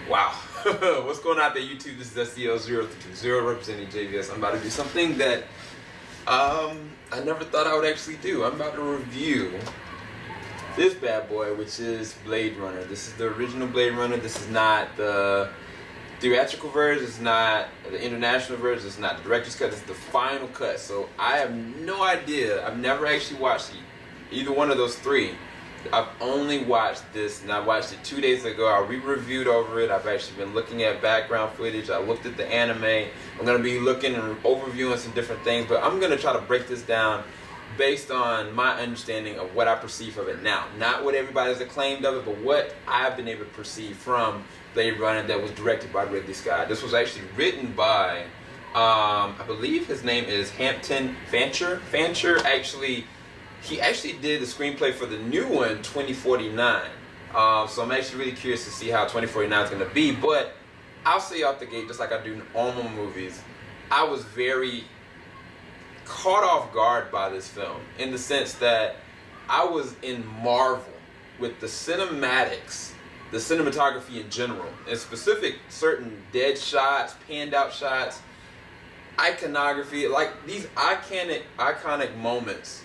Wow. What's going on out there, YouTube? This is SDL020 representing JVS. I'm about to do something that I never thought I would actually do. I'm about to review this bad boy, which is Blade Runner. This is the original Blade Runner. This is not the theatrical version. It's not the international version. It's not the director's cut. This is the final cut. So I have no idea. I've never actually watched either one of those three. I've only watched this, and I watched it 2 days ago. I re-reviewed over it. I've actually been looking at background footage. I looked at the anime. I'm going to be looking and overviewing some different things, but I'm going to try to break this down based on my understanding of what I perceive of it now. Not what everybody's acclaimed of it, but what I've been able to perceive from Blade Runner that was directed by Ridley Scott. This was actually written by, I believe his name is Hampton, Fancher. Fancher he actually did the screenplay for the new one, 2049. So I'm actually really curious to see how 2049 is going to be. But I'll say off the gate, just like I do in all my movies, I was very caught off guard by this film in the sense that I was in marvel with the cinematics, the cinematography in general, and specific certain dead shots, panned out shots, iconography, like these iconic moments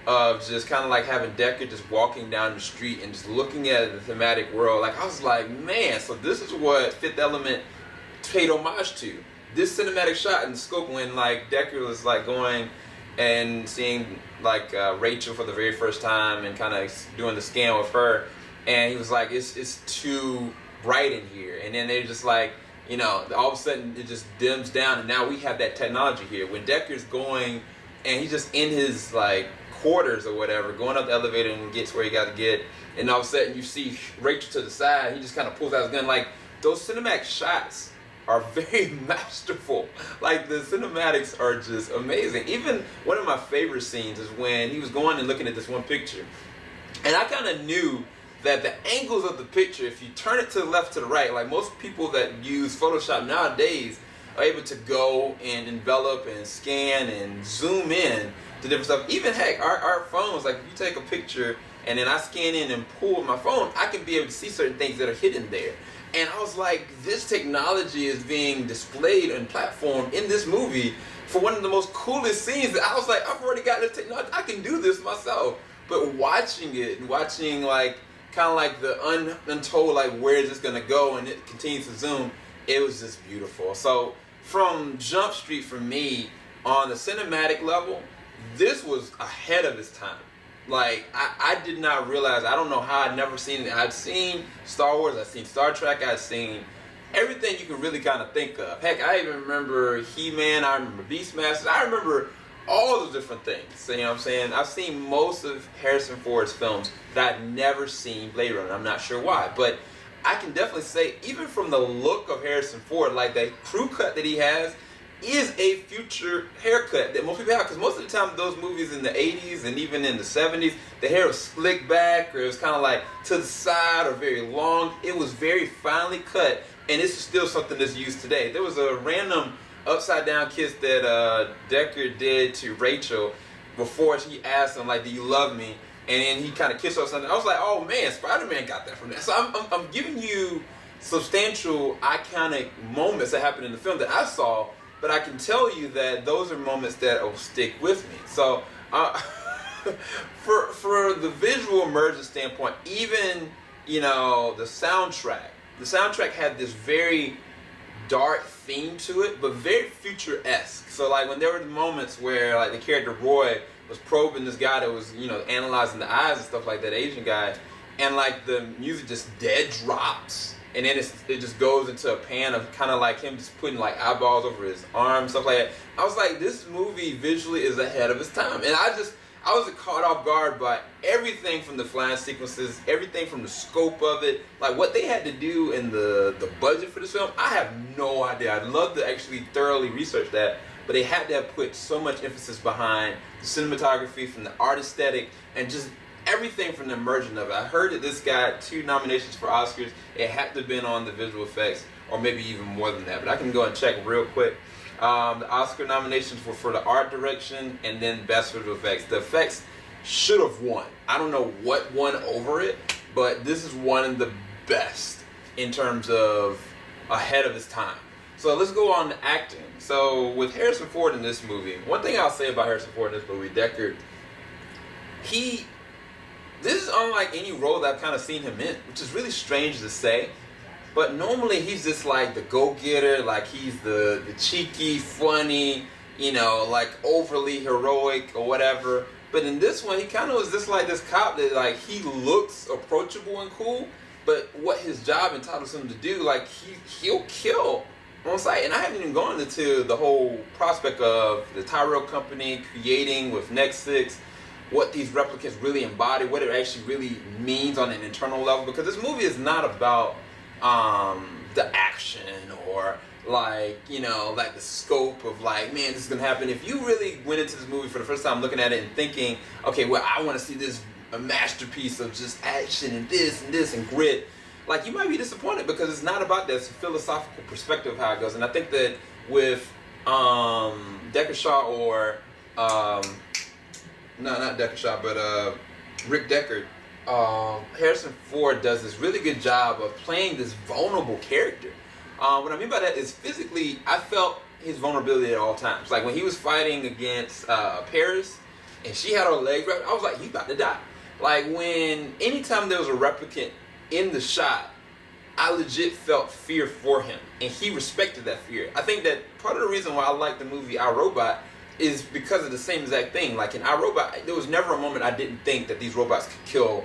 of just kind of like having Deckard just walking down the street and just looking at the thematic world. Like I was like, man, so this is what Fifth Element paid homage to. This cinematic shot in the scope when like Deckard was like going and seeing like Rachel for the very first time and kind of doing the scan with her, and he was like, it's too bright in here, and then they're just like, you know, all of a sudden it just dims down, and now we have that technology here. When Deckard's going and he's just in his like quarters or whatever, going up the elevator and gets where he got to get, and all of a sudden you see Rachel to the side, he just kind of pulls out his gun. Like, those cinematic shots are very masterful. Like, the cinematics are just amazing. Even one of my favorite scenes is when he was going and looking at this one picture, and I kind of knew that the angles of the picture, if you turn it to the left, to the right, like most people that use Photoshop nowadays are able to go and envelop and scan and zoom in to different stuff. Even heck, our phones, like if you take a picture and then I scan in and pull my phone, I can be able to see certain things that are hidden there. And I was like, this technology is being displayed and platformed in this movie for one of the most coolest scenes. I was like, I've already got this technology, I can do this myself. But watching it and watching like kind of like the untold, like where is this gonna go, and it continues to zoom, it was just beautiful. So from Jump Street, for me, on the cinematic level, this was ahead of its time. Like, I did not realize, I don't know how I'd never seen it. I'd seen Star Wars, I'd seen Star Trek, I'd seen everything you can really kind of think of. Heck, I even remember He-Man, I remember Beastmaster, I remember all those different things. So, you know what I'm saying? I've seen most of Harrison Ford's films, but I've never seen Blade Runner. I'm not sure why, but I can definitely say, even from the look of Harrison Ford, like the crew cut that he has is a future haircut that most people have, because most of the time those movies in the 80s and even in the 70s, the hair was slicked back, or it was kind of like to the side or very long. It was very finely cut, and this is still something that's used today. There was a random upside down kiss that Deckard did to Rachel before she asked him, like, do you love me? And then he kind of kissed her or something. I was like, oh man, Spider-Man got that from that. So I'm giving you substantial iconic moments that happened in the film that I saw, but I can tell you that those are moments that will stick with me. So for the visual Emergence standpoint, even, you know, the soundtrack had this very dark theme to it, but very future-esque. So like when there were the moments where like the character Roy was probing this guy that was, you know, analyzing the eyes and stuff like that, Asian guy, and like the music just dead drops, and then it just goes into a pan of kind of like him just putting like eyeballs over his arms, stuff like that. I was like, this movie visually is ahead of its time, and I was caught off guard by everything from the flying sequences, everything from the scope of it, like what they had to do in the budget for this film. I have no idea. I'd love to actually thoroughly research that, but they had to have put so much emphasis behind the cinematography, from the art aesthetic, and just everything from the immersion of it. I heard that this got 2 nominations for Oscars. It had to have been on the visual effects, or maybe even more than that, but I can go and check real quick. The Oscar nominations were for the art direction and then best visual effects. The effects should have won. I don't know what won over it, but this is one of the best in terms of ahead of his time. So let's go on to acting. So with Harrison Ford in this movie, one thing I'll say about Harrison Ford in this movie, Deckard, this is unlike any role that I've kind of seen him in, which is really strange to say. But normally he's just like the go-getter, like he's the cheeky, funny, you know, like overly heroic or whatever. But in this one, he kind of was just like this cop that like he looks approachable and cool, but what his job entitles him to do, like he'll kill on site. And I haven't even gone into the whole prospect of the Tyrell Company creating with Next 6, what these replicants really embody, what it actually really means on an internal level. Because this movie is not about the action or like, you know, like the scope of like, man, this is gonna happen. If you really went into this movie for the first time looking at it and thinking, okay, well, I want to see this a masterpiece of just action and this and grit, like you might be disappointed because it's not about that. It's a philosophical perspective of how it goes. And I think that with Deckard Shaw or no, not Deckard Shaw, but Rick Deckard, Harrison Ford does this really good job of playing this vulnerable character. What I mean by that is physically, I felt his vulnerability at all times. Like when he was fighting against Paris and she had her legs wrapped, I was like, he's about to die. Like anytime there was a replicant in the shot, I legit felt fear for him, and he respected that fear. I think that part of the reason why I like the movie I, Robot is because of the same exact thing. Like in I, Robot, there was never a moment I didn't think that these robots could kill,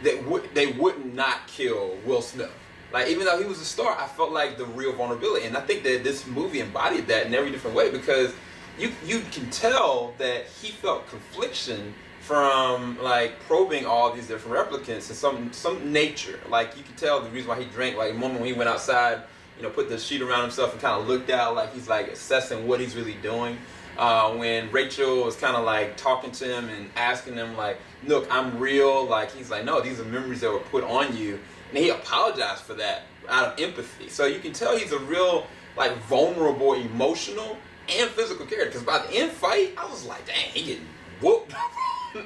they would not kill Will Smith. Like even though he was a star, I felt like the real vulnerability, and I think that this movie embodied that in every different way because you can tell that he felt confliction from like probing all these different replicants in some nature. Like you could tell the reason why he drank, like the moment when he went outside, you know, put the sheet around himself and kind of looked out like he's like assessing what he's really doing. When Rachel was kind of like talking to him and asking him like, look, I'm real, like he's like, no, these are memories that were put on you, and he apologized for that out of empathy. So you can tell he's a real like vulnerable, emotional and physical character, because by the end fight I was like, dang, he getting whooped.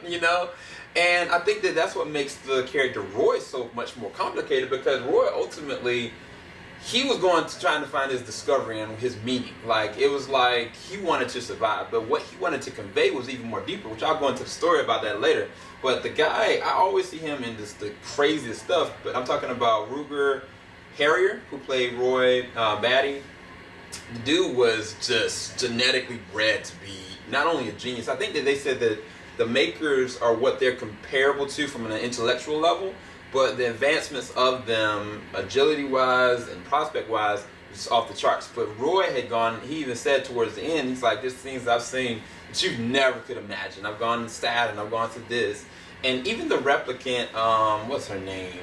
You know, and I think that that's what makes the character Roy so much more complicated, because Roy ultimately, he was going to trying to find his discovery and his meaning. Like it was like he wanted to survive, but what he wanted to convey was even more deeper, which I'll go into the story about that later. But the guy, I always see him in just the craziest stuff, but I'm talking about Rutger Harrier, who played Roy Batty. The dude was just genetically bred to be not only a genius, I think that they said that the makers are what they're comparable to from an intellectual level, but the advancements of them, agility-wise and prospect-wise, is off the charts. But Roy had gone, he even said towards the end, he's like, there's things I've seen that you never could imagine. I've gone to STAT and I've gone through this. And even the replicant, what's her name?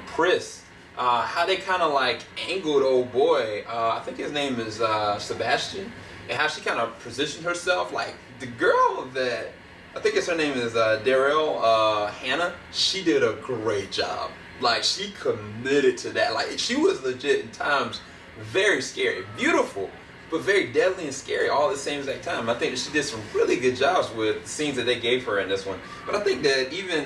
Pris, how they kind of like angled old boy, I think his name is Sebastian, and how she kind of positioned herself, like the girl that, I think her name is Darrell Hannah, she did a great job. Like she committed to that. Like she was legit in times very scary, beautiful, but very deadly and scary all at the same exact time. I think that she did some really good jobs with the scenes that they gave her in this one. But I think that even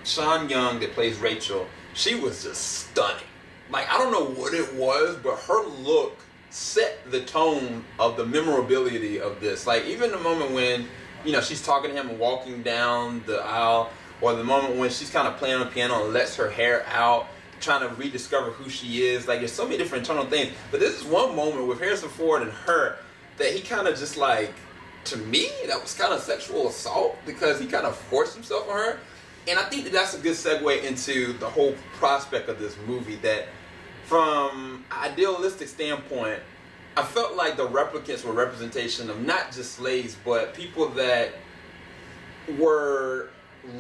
Sean Young that plays Rachel, she was just stunning. Like I don't know what it was, but her look set the tone of the memorability of this. Like even the moment when, you know, she's talking to him and walking down the aisle, or the moment when she's kind of playing on the piano and lets her hair out, trying to rediscover who she is. Like there's so many different internal things. But this is one moment with Harrison Ford and her that he kind of just like, to me, that was kind of sexual assault, because he kind of forced himself on her. And I think that that's a good segue into the whole prospect of this movie, that from an idealistic standpoint, I felt like the replicants were a representation of not just slaves, but people that were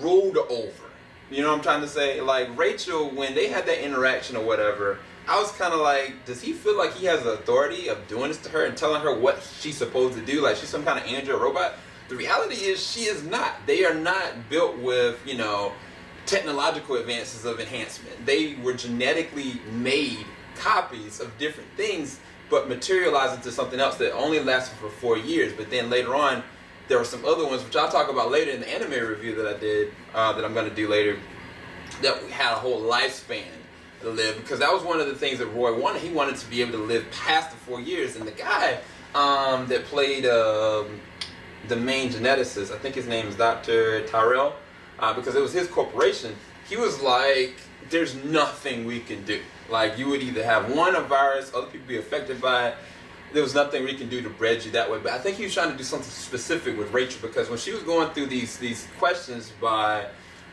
ruled over. You know what I'm trying to say? Like Rachel, when they had that interaction or whatever, I was kind of like, does he feel like he has the authority of doing this to her and telling her what she's supposed to do? Like she's some kind of android robot? The reality is she is not. They are not built with, you know, technological advances of enhancement. They were genetically made copies of different things, but materialized into something else that only lasted for 4 years. But then later on, there were some other ones, which I'll talk about later in the anime review that I did, that I'm going to do later, that had a whole lifespan. live, because that was one of the things that Roy wanted. He wanted to be able to live past the 4 years. And the guy that played the main geneticist, I think his name is Dr. Tyrell, because it was his corporation, he was like, there's nothing we can do. Like, you would either have a virus, other people be affected by it. There was nothing we can do to bred you that way. But I think he was trying to do something specific with Rachel, because when she was going through these questions by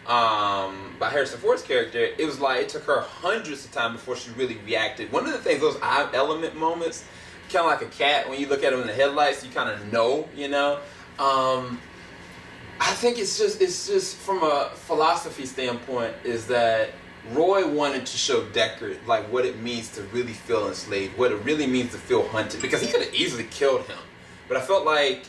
Harrison Ford's character, it was like it took her hundreds of times before she really reacted. One of the things, those eye element moments, kind of like a cat, when you look at him in the headlights, you kind of know, you know. I think it's just from a philosophy standpoint, is that Roy wanted to show Deckard like what it means to really feel enslaved, what it really means to feel hunted, because he could have easily killed him, but I felt like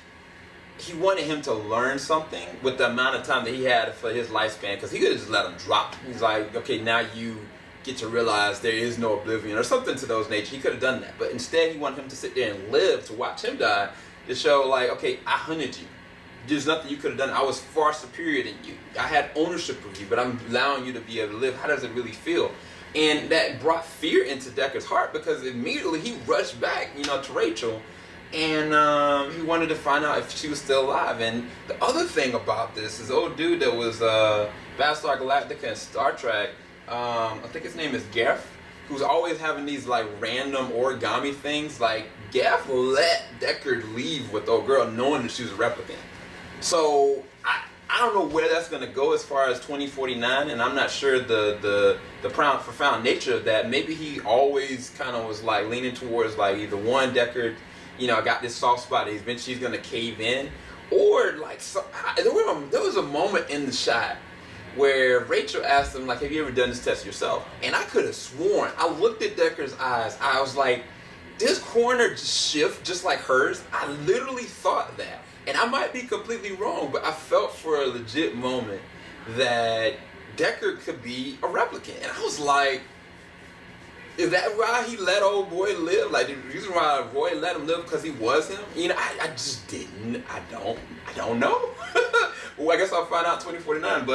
he wanted him to learn something with the amount of time that he had for his lifespan, because he could have just let him drop. He's like, okay, now you get to realize there is no oblivion, or something to those nature. He could have done that, but instead he wanted him to sit there and live to watch him die, to show like, okay, I hunted you. There's nothing you could have done. I was far superior than you. I had ownership of you, but I'm allowing you to be able to live. How does it really feel? And that brought fear into Deckard's heart, because immediately he rushed back, you know, to Rachel, and he wanted to find out if she was still alive. And the other thing about this is, old dude that was Battlestar Galactica and Star Trek, I think his name is Gaff, who's always having these like random origami things. Like, Gaff let Deckard leave with the old girl knowing that she was a replicant. So I don't know where that's going to go as far as 2049, and I'm not sure the profound nature of that. Maybe he always kind of was like leaning towards like either one, Deckard, you know, got this soft spot that she's going to cave in, or like there was a moment in the shot where Rachel asked him like, have you ever done this test yourself? And I could have sworn, I looked at Deckard's eyes, I was like, this corner just shift just like hers. I literally thought that. And I might be completely wrong, but I felt for a legit moment that Deckard could be a replicant. And I was like, is that why he let old boy live? Like, the reason why Roy let him live because he was him? You know, I just didn't. I don't know. Well, I guess I'll find out 2049.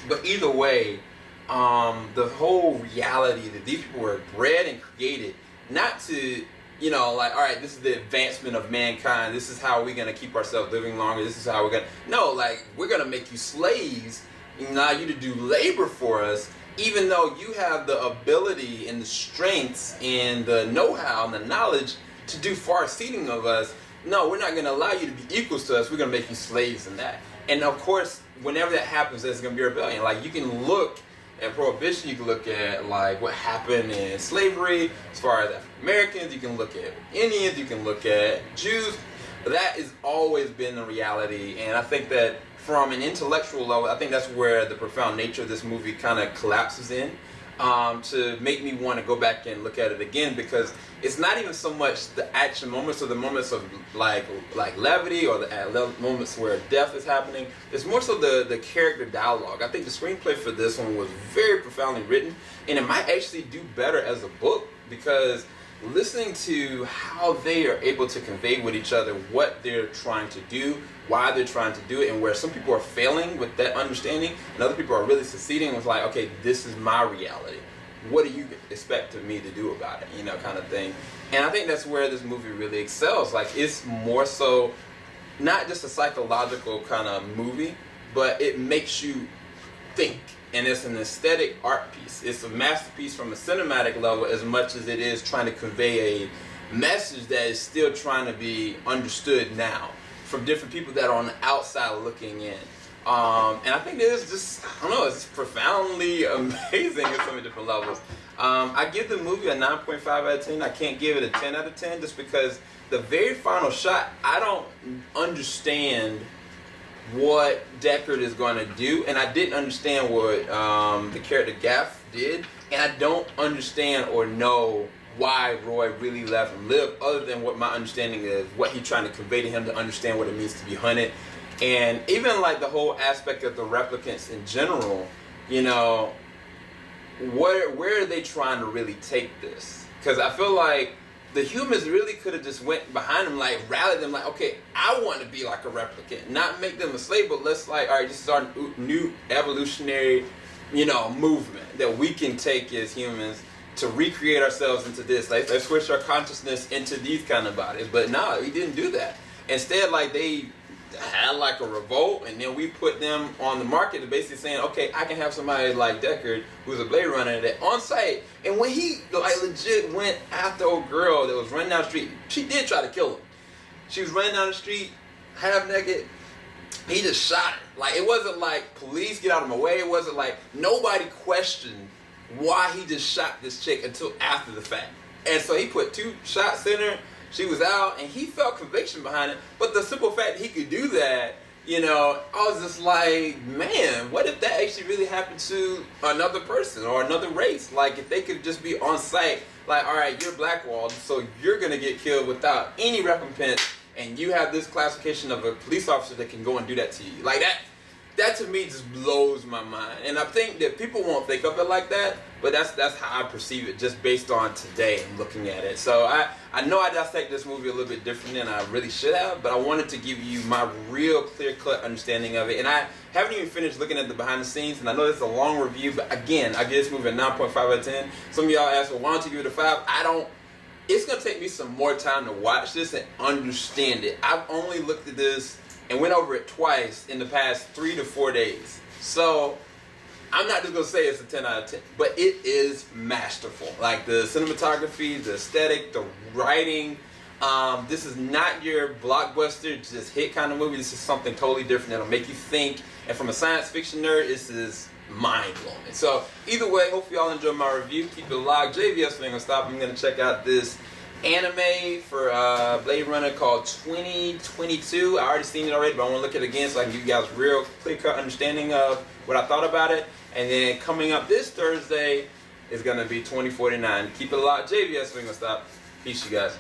But either way, the whole reality that these people were bred and created not to, you know, like, all right, this is the advancement of mankind. This is how we're going to keep ourselves living longer. This is how we're going to... No, like, we're going to make you slaves and allow you to do labor for us, even though you have the ability and the strengths and the know-how and the knowledge to do far exceeding of us. No, we're not going to allow you to be equals to us. We're going to make you slaves in that. And, of course, whenever that happens, there's going to be a rebellion. Like, you can look at Prohibition, you can look at like what happened in slavery as far as African Americans, you can look at Indians, you can look at Jews. That has always been the reality, and I think that from an intellectual level, I think that's where the profound nature of this movie kind of collapses in, to make me want to go back and look at it again, because it's not even so much the action moments or the moments of like levity or the moments where death is happening. It's more so the character dialogue. I think the screenplay for this one was very profoundly written, and it might actually do better as a book, because listening to how they are able to convey with each other what they're trying to do, why they're trying to do it, and where some people are failing with that understanding and other people are really succeeding with like, okay, this is my reality. What do you expect of me to do about it? You know, kind of thing. And I think that's where this movie really excels. Like, it's more so not just a psychological kind of movie, but it makes you think. And it's an aesthetic art piece. It's a masterpiece from a cinematic level as much as it is trying to convey a message that is still trying to be understood now from different people that are on the outside looking in. And I think it's just, I don't know, it's profoundly amazing at so many different levels. I give the movie a 9.5 out of 10. I can't give it a 10 out of 10 just because the very final shot, I don't understand what Deckard is going to do, and I didn't understand what the character Gaff did, and I don't understand or know why Roy really let him live, other than what my understanding is, what he's trying to convey to him to understand what it means to be hunted. And even like the whole aspect of the replicants in general, you know, where are they trying to really take this? Because I feel like the humans really could have just went behind them, like rallied them, like, okay, I want to be like a replicant, not make them a slave, but let's like, all right, this is our new evolutionary movement that we can take as humans to recreate ourselves into this. Like, let's switch our consciousness into these kind of bodies. But no, he didn't do that. Instead, like, they had like a revolt, and then we put them on the market, basically saying, okay, I can have somebody like Deckard, who's a Blade Runner, that on site. And when he like legit went after a girl that was running down the street, she did try to kill him. She was running down the street, half naked. He just shot her. Like, it wasn't like, police, get out of my way. It wasn't like, nobody questioned why he just shot this chick until after the fact. And so he put 2 shots in her. She was out, and he felt conviction behind it. But the simple fact that he could do that, I was just like, man, what if that actually really happened to another person or another race? Like, if they could just be on site, like, all right, you're blackballed, so you're going to get killed without any recompense, and you have this classification of a police officer that can go and do that to you. Like, that to me just blows my mind. And I think that people won't think of it like that, but that's how I perceive it just based on today and looking at it. So I know I dissect this movie a little bit different than I really should have, but I wanted to give you my real clear-cut understanding of it. And I haven't even finished looking at the behind the scenes, and I know this is a long review, but again, I give this movie a 9.5 out of 10. Some of y'all ask, well, why don't you give it a 5? It's going to take me some more time to watch this and understand it. I've only looked at this and went over it twice in the past 3 to 4 days. So I'm not just going to say it's a 10 out of 10, but it is masterful. Like, the cinematography, the aesthetic, the writing. This is not your blockbuster, just hit kind of movie. This is something totally different that'll make you think. And from a science fiction nerd, this is mind-blowing. So either way, hopefully y'all enjoyed my review. Keep it locked. JVS ain't gonna stop. I'm going to check out this anime for Blade Runner called 2022. I already seen it already, but I want to look at it again so I can give you guys real clear-cut understanding of what I thought about it. And then coming up this Thursday is going to be 2049. Keep it locked. JVS ain't gonna stop. Peace, you guys.